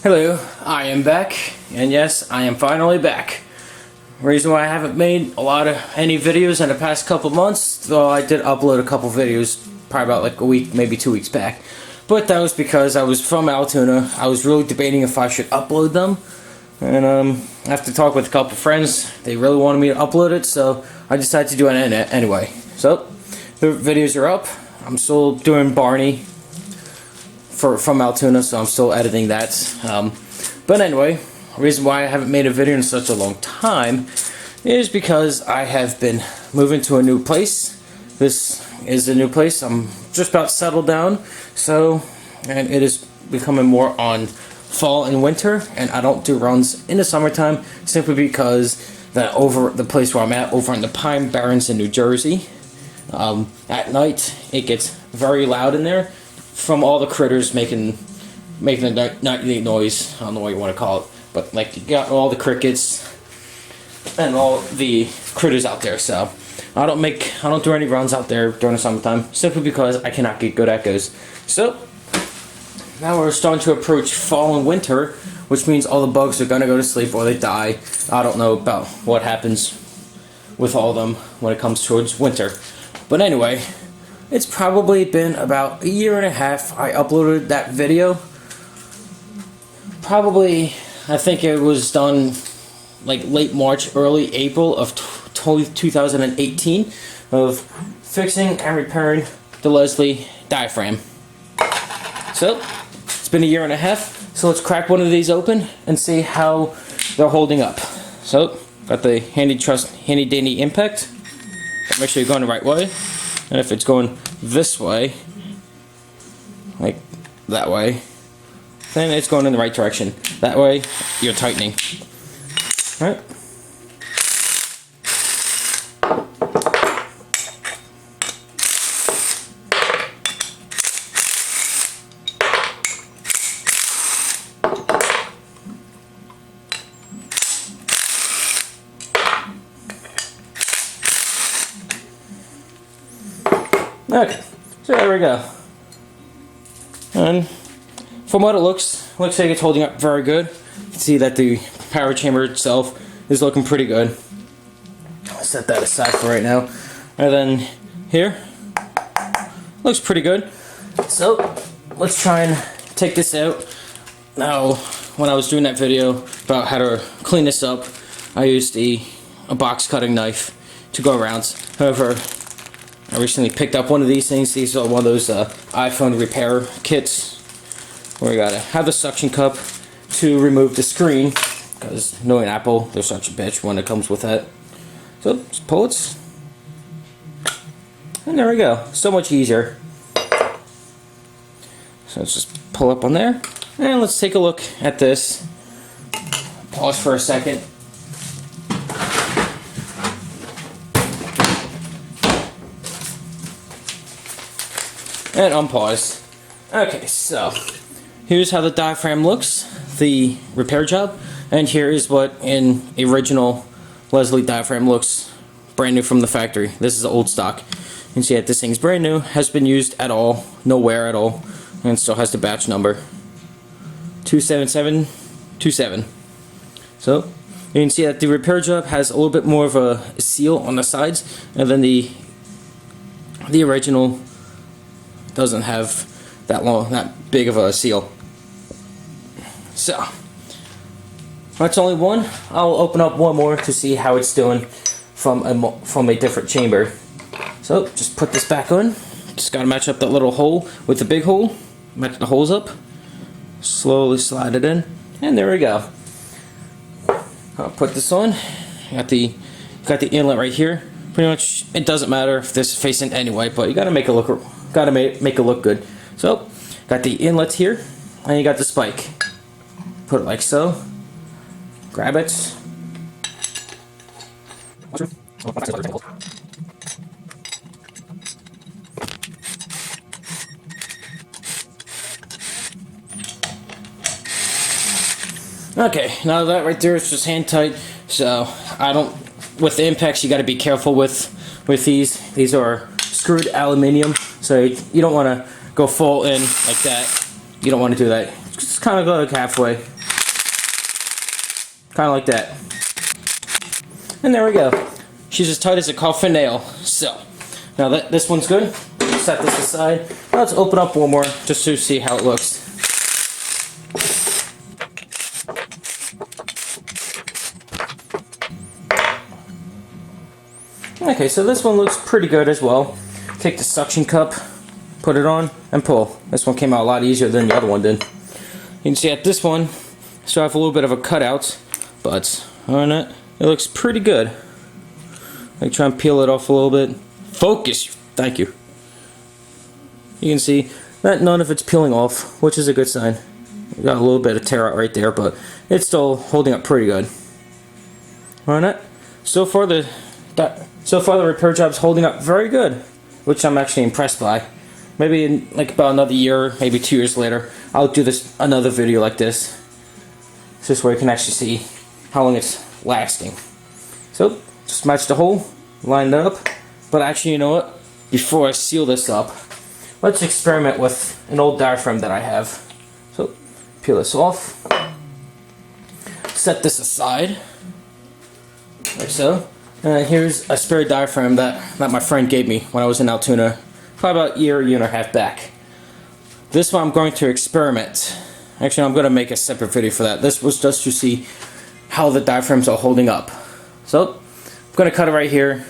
Hello, I am back, and yes, I am finally back. Reason why I haven't made any videos in the past couple months, though I did upload a couple videos probably about like a week, maybe 2 weeks back. But that was because I was from Altoona. I was really debating if I should upload them, and after talking with a couple friends, they really wanted me to upload it, so I decided to do it anyway. So the videos are up. I'm still doing Barney from Altoona, so I'm still editing that. But anyway, the reason why I haven't made a video in such a long time is because I have been moving to a new place. This is a new place. I'm just about settled down, and it is becoming more on fall and winter, and I don't do runs in the summertime simply because the place where I'm at, over in the Pine Barrens in New Jersey, at night it gets very loud in there from all the critters making the nightly noise. I don't know what you want to call it, but like you got all the crickets and all the critters out there. So I don't do any runs out there during the summertime simply because I cannot get good echoes. So now we're starting to approach fall and winter, which means all the bugs are gonna go to sleep or they die. I don't know about what happens with all of them when it comes towards winter, but anyway. It's probably been about a year and a half I uploaded that video. Probably, I think it was done like late March, early April of 2018 of fixing and repairing the Leslie diaphragm. So, it's been a year and a half, so let's crack one of these open and see how they're holding up. So, got the handy dandy impact. Make sure you're going the right way. And if it's going this way, like that way, then it's going in the right direction. That way, you're tightening. All right. Okay, so there we go. And from what it looks like it's holding up very good. You can see that the power chamber itself is looking pretty good. I'll set that aside for right now. And then here, looks pretty good. So let's try and take this out. Now, when I was doing that video about how to clean this up, I used a box cutting knife to go around. However, I recently picked up one of these things. These are one of those iPhone repair kits where you gotta have the suction cup to remove the screen, because knowing Apple, they're such a bitch when it comes with that. So just pull it, and there we go. So much easier. So let's just pull up on there, and let's take a look at this. Pause for a second. And unpause. Okay, so here's how the diaphragm looks, the repair job, and here is what an original Leslie diaphragm looks, brand new from the factory. This is old stock. You can see that this thing's brand new, has been used at all, no wear at all, and still has the batch number 27727. So you can see that the repair job has a little bit more of a seal on the sides, and then the original doesn't have that big of a seal. So that's only one. I'll open up one more to see how it's doing from a different chamber. So just put this back on. Just gotta match up that little hole with the big hole. Match the holes up. Slowly slide it in, and there we go. I'll put this on. Got the inlet right here. Pretty much, it doesn't matter if this is facing anyway, but you gotta make it look good. So, got the inlets here, and you got the spike. Put it like so. Grab it. Okay, now that right there is just hand tight, so with the impacts you gotta be careful with these. These are screwed aluminium, so you don't want to go full in like that you don't want to do that. Just kind of go like halfway. Kind of like that. And there we go. She's as tight as a coffin nail. So, now that this one's good, set this aside. Now let's open up one more just to see how it looks. Okay, so this one looks pretty good as well. Take the suction cup, put it on, and pull. This one came out a lot easier than the other one did. You can see at this one, still have a little bit of a cutout, but on it, it looks pretty good. I try and peel it off a little bit. Focus! Thank you. You can see that none of it's peeling off, which is a good sign. We got a little bit of tear out right there, but it's still holding up pretty good. On it. So far the repair job's holding up very good, which I'm actually impressed by. Maybe in like about another year, maybe 2 years later, I'll do another video like this. So this way you can actually see how long it's lasting. So just match the hole, line it up. But actually, you know what? Before I seal this up, let's experiment with an old diaphragm that I have. So peel this off, set this aside, like so. And here's a spare diaphragm that my friend gave me when I was in Altoona, probably about a year and a half back. This one I'm going to experiment. Actually, I'm going to make a separate video for that. This was just to see how the diaphragms are holding up. So, I'm going to cut it right here.